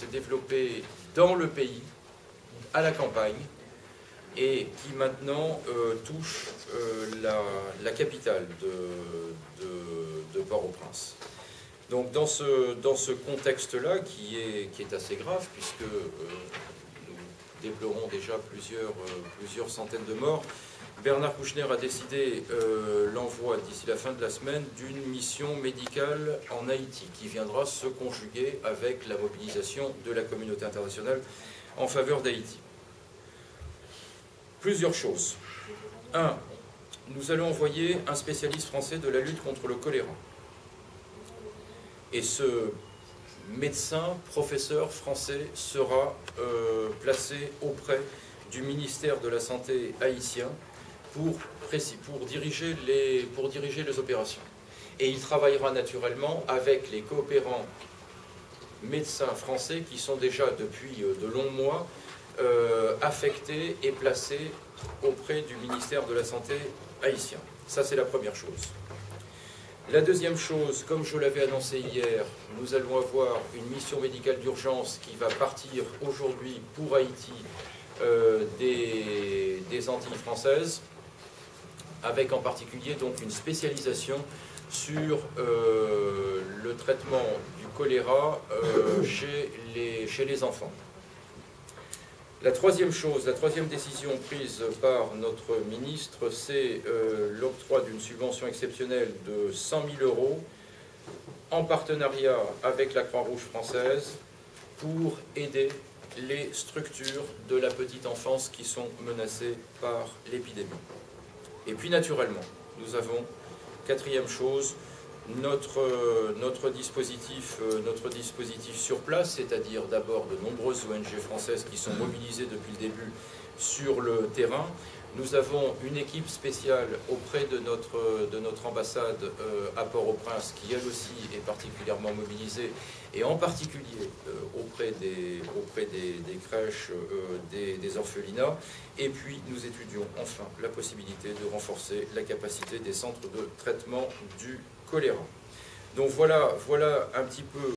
s'est développé dans le pays, à la campagne, et qui maintenant touche la capitale de Port-au-Prince. Donc dans ce contexte-là, qui est assez grave, puisque nous déplorons déjà plusieurs centaines de morts, Bernard Kouchner a décidé l'envoi d'ici la fin de la semaine d'une mission médicale en Haïti, qui viendra se conjuguer avec la mobilisation de la communauté internationale en faveur d'Haïti. Plusieurs choses. 1. Nous allons envoyer un spécialiste français de la lutte contre le choléra. Et ce médecin, professeur français, sera placé auprès du ministère de la Santé haïtien pour diriger les opérations. Et il travaillera naturellement avec les coopérants médecins français qui sont déjà depuis de longs mois affectés et placés auprès du ministère de la Santé haïtien. Ça, c'est la première chose. La deuxième chose, comme je l'avais annoncé hier, nous allons avoir une mission médicale d'urgence qui va partir aujourd'hui pour Haïti des Antilles françaises, avec en particulier donc une spécialisation sur le traitement du choléra chez les enfants. La troisième chose, la troisième décision prise par notre ministre, c'est l'octroi d'une subvention exceptionnelle de 100 000 € en partenariat avec la Croix-Rouge française pour aider les structures de la petite enfance qui sont menacées par l'épidémie. Et puis naturellement, nous avons, quatrième chose, notre dispositif sur place, c'est-à-dire d'abord de nombreuses ONG françaises qui sont mobilisées depuis le début sur le terrain. Nous avons une équipe spéciale auprès de notre ambassade à Port-au-Prince qui elle aussi est particulièrement mobilisée, et en particulier auprès des crèches, des orphelinats. Et puis nous étudions enfin la possibilité de renforcer la capacité des centres de traitement du choléra. Donc voilà un petit peu